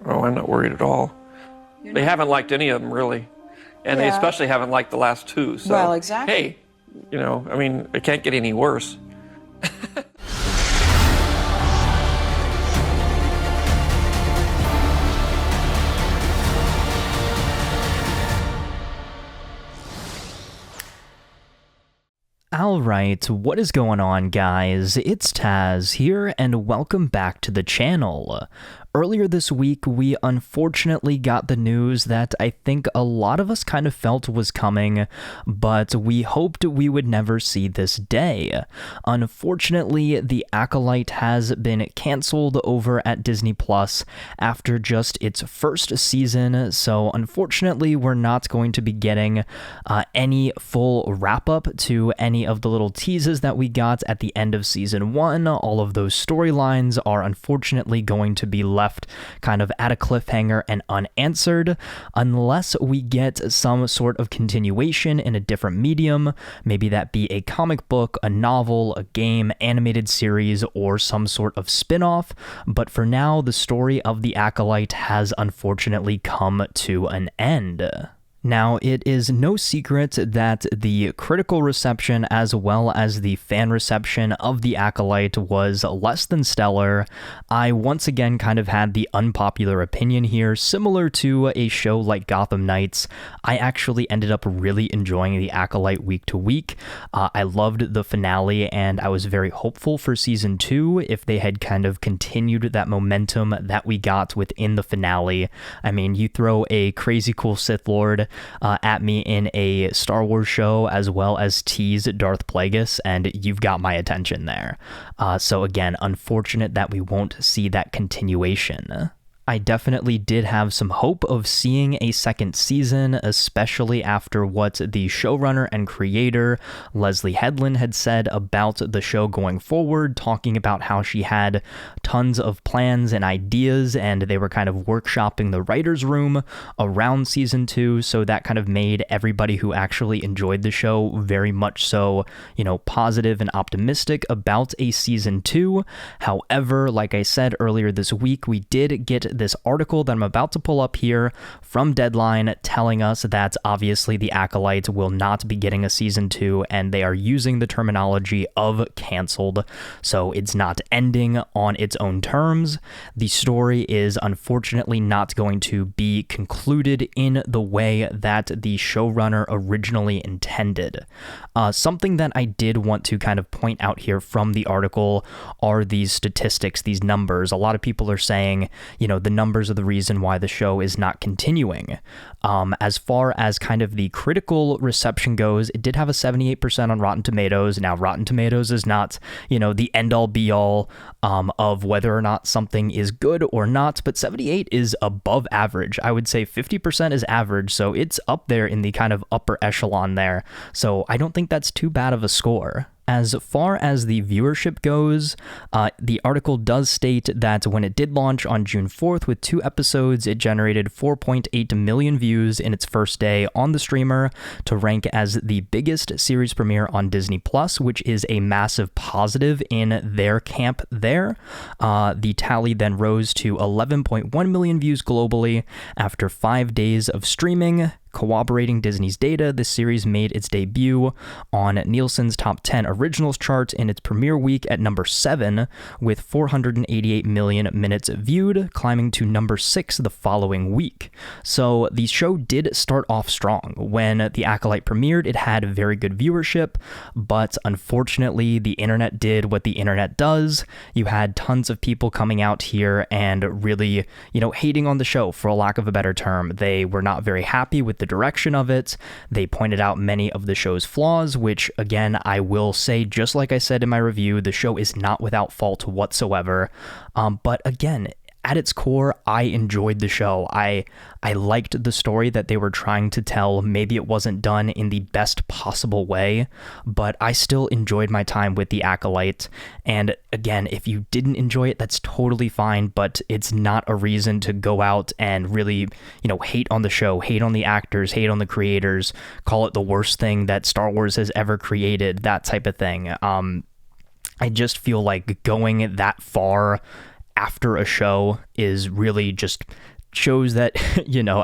Oh, I'm not worried at all. They haven't liked any of them, really. And they especially haven't liked the last two. So, well, exactly. Hey, I mean, it can't get any worse. Alright, what is going on, guys? It's Tazz here, and welcome back to the channel. Earlier this week, we unfortunately got the news that I think a lot of us kind of felt was coming, but we hoped we would never see this day. Unfortunately, The Acolyte has been canceled over at Disney Plus after just its first season, so unfortunately, we're not going to be getting any full wrap-up to any of the little teases that we got at the end of Season 1. All of those storylines are unfortunately going to be left kind of at a cliffhanger and unanswered unless we get some sort of continuation in a different medium, maybe that be a comic book, a novel, a game, animated series, or some sort of spin-off. But for now, the story of The Acolyte has unfortunately come to an end. Now, it is no secret that the critical reception as well as the fan reception of The Acolyte was less than stellar. I once again kind of had the unpopular opinion here, similar to a show like Gotham Knights. I actually ended up really enjoying The Acolyte week to week. I loved the finale, and I was very hopeful for Season 2 if they had kind of continued that momentum that we got within the finale. I mean, you throw a crazy cool Sith Lord at me in a Star Wars show as well as tease Darth Plagueis, and you've got my attention there. So again, unfortunate that we won't see that continuation. I definitely did have some hope of seeing a second season, especially after what the showrunner and creator Leslie Headland had said about the show going forward, talking about how she had tons of plans and ideas, and they were kind of workshopping the writer's room around Season 2, so that kind of made everybody who actually enjoyed the show very much so, positive and optimistic about a Season 2. However, like I said earlier this week, we did get this article that I'm about to pull up here from Deadline telling us that obviously The Acolyte will not be getting a Season 2, and they are using the terminology of canceled, so it's not ending on its own terms. The story is unfortunately not going to be concluded in the way that the showrunner originally intended. Something that I did want to kind of point out here from the article are these statistics, these numbers. A lot of people are saying, the numbers are the reason why the show is not continuing. As far as kind of the critical reception goes, it did have a 78% on Rotten Tomatoes. Now, Rotten Tomatoes is not, the end-all be-all of whether or not something is good or not, but 78 is above average. I would say 50% is average, so it's up there in the kind of upper echelon there. So I don't think that's too bad of a score. As far as the viewership goes, the article does state that when it did launch on June 4th with 2 episodes, it generated 4.8 million views in its first day on the streamer to rank as the biggest series premiere on Disney Plus, which is a massive positive in their camp there. The tally then rose to 11.1 million views globally after 5 days of streaming. Corroborating Disney's data, the series made its debut on Nielsen's Top 10 Originals chart in its premiere week at number 7, with 488 million minutes viewed, climbing to number 6 the following week. So the show did start off strong. When The Acolyte premiered, it had very good viewership, but unfortunately, the internet did what the internet does. You had tons of people coming out here and really, hating on the show, for a lack of a better term. They were not very happy with the direction of it. They pointed out many of the show's flaws, which again, I will say, just like I said in my review, the show is not without fault whatsoever. But again, at its core, I enjoyed the show. I liked the story that they were trying to tell. Maybe it wasn't done in the best possible way, but I still enjoyed my time with The Acolyte. And again, if you didn't enjoy it, that's totally fine, but it's not a reason to go out and really, hate on the show, hate on the actors, hate on the creators, call it the worst thing that Star Wars has ever created, that type of thing. I just feel like going that far after a show is really just shows that,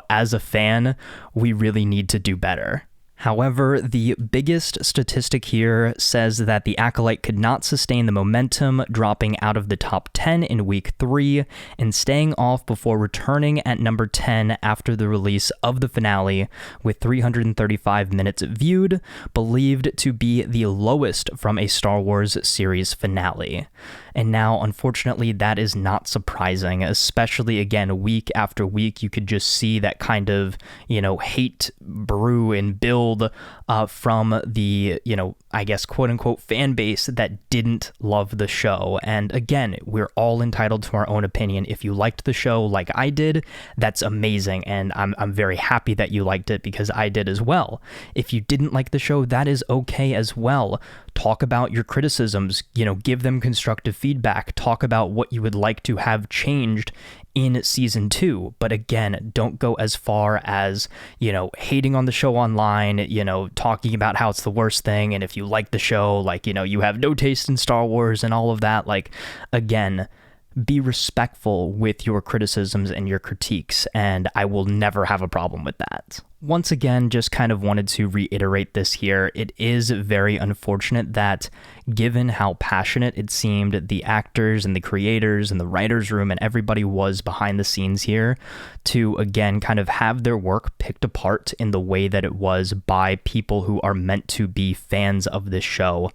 as a fan, we really need to do better. However, the biggest statistic here says that the Acolyte could not sustain the momentum, dropping out of the top 10 in week 3 and staying off before returning at number 10 after the release of the finale with 335 minutes viewed, believed to be the lowest from a Star Wars series finale. And now, unfortunately, that is not surprising, especially, again, week after week, you could just see that kind of, hate brew and build from the, I guess, quote-unquote fan base that didn't love the show. And again, we're all entitled to our own opinion. If you liked the show like I did, that's amazing, and I'm very happy that you liked it because I did as well. If you didn't like the show, that is okay as well. Talk about your criticisms, give them constructive feedback, talk about what you would like to have changed in season 2. But again, don't go as far as, hating on the show online, talking about how it's the worst thing. And if you like the show, you have no taste in Star Wars and all of that, again, be respectful with your criticisms and your critiques, and I will never have a problem with that. Once again, just kind of wanted to reiterate this here. It is very unfortunate that, given how passionate it seemed the actors and the creators and the writers' room and everybody was behind the scenes here, to again kind of have their work picked apart in the way that it was by people who are meant to be fans of this show.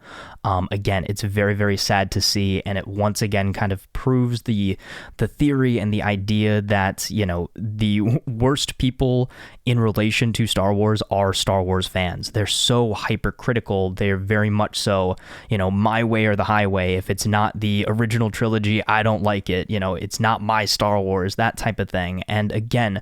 Again, it's very, very sad to see, and it once again kind of proves the theory and the idea that, the worst people in relation to Star Wars are Star Wars fans. They're so hypercritical. They're very much so, my way or the highway. If it's not the original trilogy, I don't like it. It's not my Star Wars, that type of thing. And again,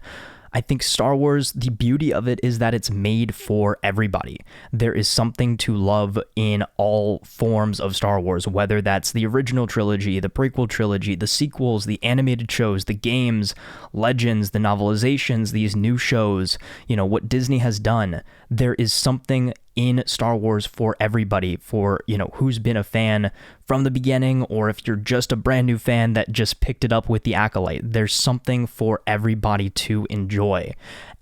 I think Star Wars, the beauty of it is that it's made for everybody. There is something to love in all forms of Star Wars, whether that's the original trilogy, the prequel trilogy, the sequels, the animated shows, the games, Legends, the novelizations, these new shows, what Disney has done. There is something in Star Wars for everybody, for, who's been a fan from the beginning, or if you're just a brand new fan that just picked it up with the Acolyte. There's something for everybody to enjoy,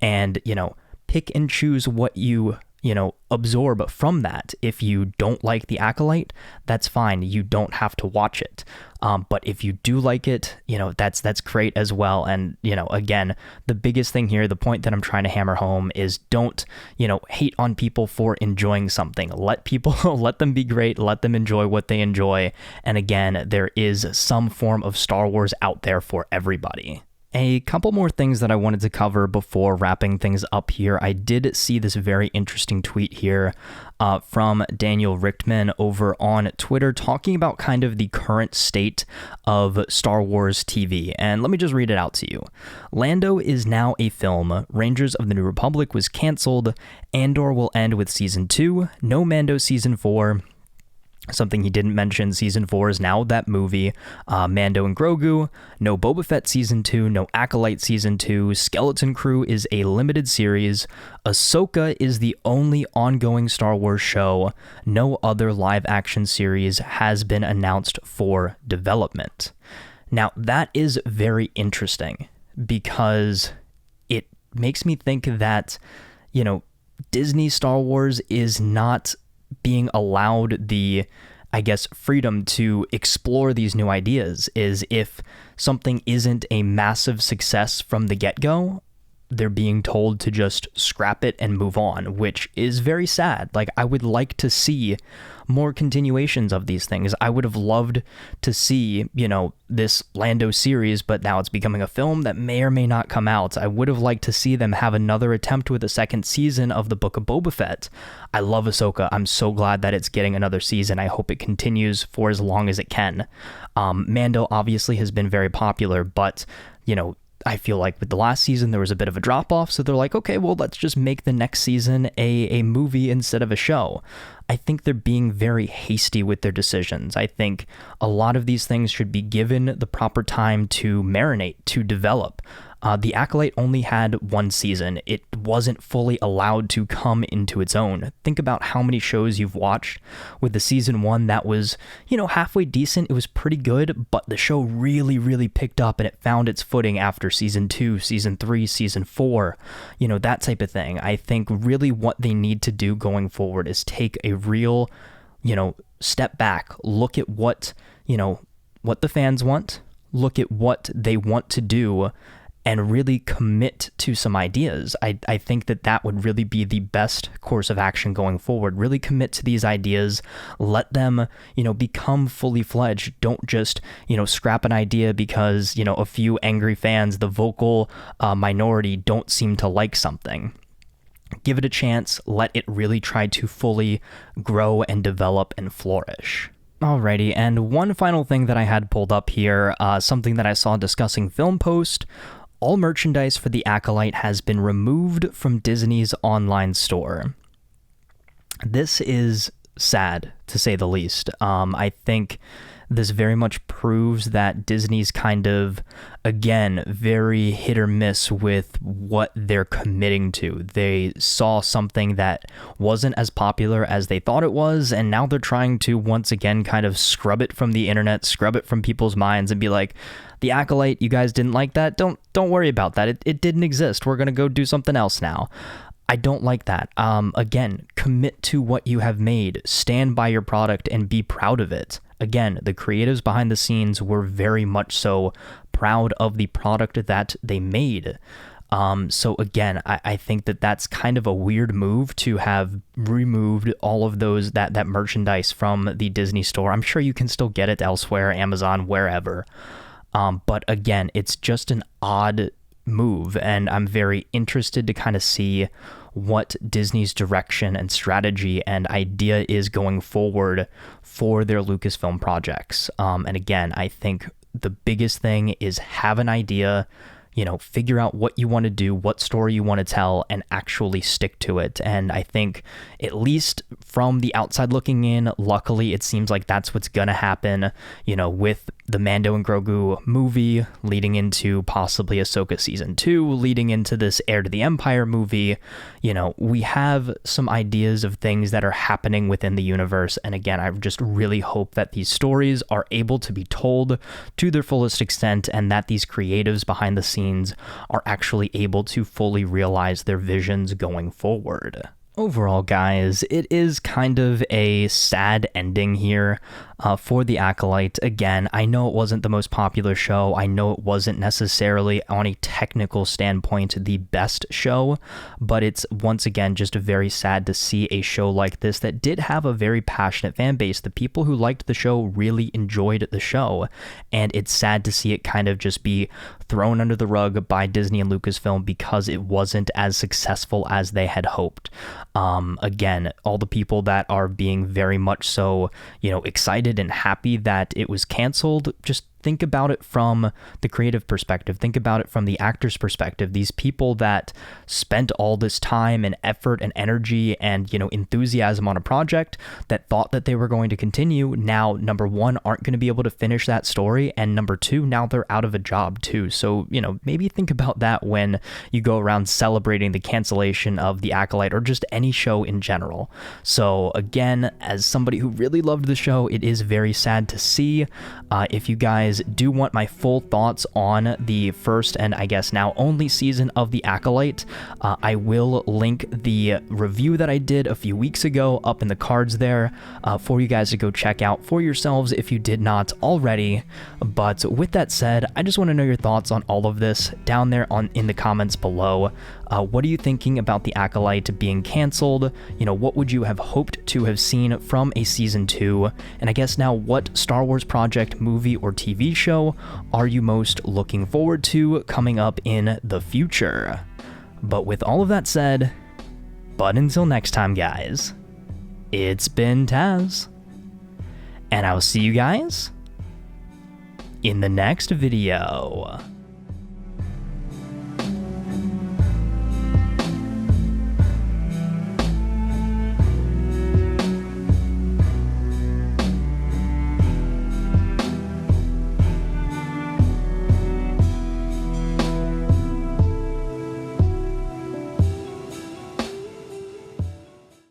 and, pick and choose what you absorb from that. If you don't like the Acolyte, that's fine. You don't have to watch it. But if you do like it, that's great as well. And, again, the biggest thing here, the point that I'm trying to hammer home is don't, hate on people for enjoying something. Let them be great. Let them enjoy what they enjoy. And again, there is some form of Star Wars out there for everybody. A couple more things that I wanted to cover before wrapping things up here. I did see this very interesting tweet here from Daniel Richtman over on Twitter talking about kind of the current state of Star Wars TV. And let me just read it out to you. Lando is now a film. Rangers of the New Republic was canceled. Andor will end with season 2. No Mando season 4. Something he didn't mention, season 4 is now that movie. Mando and Grogu. No Boba Fett season 2. No Acolyte season 2. Skeleton Crew is a limited series. Ahsoka is the only ongoing Star Wars show. No other live action series has been announced for development. Now, that is very interesting because it makes me think that, Disney Star Wars is not being allowed the, I guess, freedom to explore these new ideas. Is if something isn't a massive success from the get-go, they're being told to just scrap it and move on, which is very sad. I would like to see more continuations of these things. I would have loved to see, this Lando series, but now it's becoming a film that may or may not come out. I would have liked to see them have another attempt with a second season of the Book of Boba Fett. I love Ahsoka. I'm so glad that it's getting another season. I hope it continues for as long as it can. Mando obviously has been very popular, but, I feel like with the last season, there was a bit of a drop off. So they're like, okay, well, let's just make the next season a movie instead of a show. I think they're being very hasty with their decisions. I think a lot of these things should be given the proper time to marinate, to develop. The Acolyte only had one season. It wasn't fully allowed to come into its own. Think about how many shows you've watched with the season 1 that was, halfway decent. It was pretty good, but the show really, really picked up and it found its footing after season 2, season 3, season 4, that type of thing. I think really what they need to do going forward is take a real, step back, look at what the fans want, look at what they want to do, and really commit to some ideas. I think that would really be the best course of action going forward. Really commit to these ideas, let them, become fully fledged. Don't just, scrap an idea because, a few angry fans, the vocal minority, don't seem to like something. Give it a chance, let it really try to fully grow and develop and flourish. Alrighty, and one final thing that I had pulled up here, something that I saw discussing Film Post. All merchandise for the Acolyte has been removed from Disney's online store. This is sad, to say the least. I think this very much proves that Disney's kind of, again, very hit or miss with what they're committing to. They saw something that wasn't as popular as they thought it was, and now they're trying to once again kind of scrub it from the internet, scrub it from people's minds, and be like, the Acolyte, you guys didn't like that? Don't worry about that. It didn't exist. We're going to go do something else now. I don't like that. Again, commit to what you have made. Stand by your product and be proud of it. Again, the creatives behind the scenes were very much so proud of the product that they made. So again, I think that's kind of a weird move to have removed all of those that merchandise from the Disney store. I'm sure you can still get it elsewhere, Amazon, wherever. But again, it's just an odd move, and I'm very interested to kind of see what Disney's direction and strategy and idea is going forward for their Lucasfilm projects. And again, I think the biggest thing is have an idea, figure out what you want to do, what story you want to tell, and actually stick to it. And I think, at least from the outside looking in, luckily it seems like that's what's gonna happen, with the Mando and Grogu movie leading into possibly Ahsoka season 2, leading into this Heir to the Empire movie. We have some ideas of things that are happening within the universe. And again, I just really hope that these stories are able to be told to their fullest extent, and that these creatives behind the scenes are actually able to fully realize their visions going forward. Overall, guys, it is kind of a sad ending here for The Acolyte. Again, I know it wasn't the most popular show. I know it wasn't necessarily, on a technical standpoint, the best show, but it's once again just very sad to see a show like this that did have a very passionate fan base. The people who liked the show really enjoyed the show, and it's sad to see it kind of just be thrown under the rug by Disney and Lucasfilm because it wasn't as successful as they had hoped. Again, all the people that are being very much so, excited and happy that it was canceled, just think about it from the creative perspective. Think about it from the actor's perspective. These people that spent all this time and effort and energy and, enthusiasm on a project that thought that they were going to continue, now, number one, aren't going to be able to finish that story. And number two, now they're out of a job too. So, maybe think about that when you go around celebrating the cancellation of The Acolyte or just any show in general. So again, as somebody who really loved the show, it is very sad to see. If you guys do want my full thoughts on the first and I guess now only season of The Acolyte, I will link the review that I did a few weeks ago up in the cards there for you guys to go check out for yourselves if you did not already. But with that said, I just want to know your thoughts on all of this down there in the comments below. What are you thinking about The Acolyte being canceled? What would you have hoped to have seen from a season 2? And I guess now, what Star Wars project, movie, or TV show are you most looking forward to coming up in the future? But with all of that said, until next time, guys, it's been Tazz, and I'll see you guys in the next video.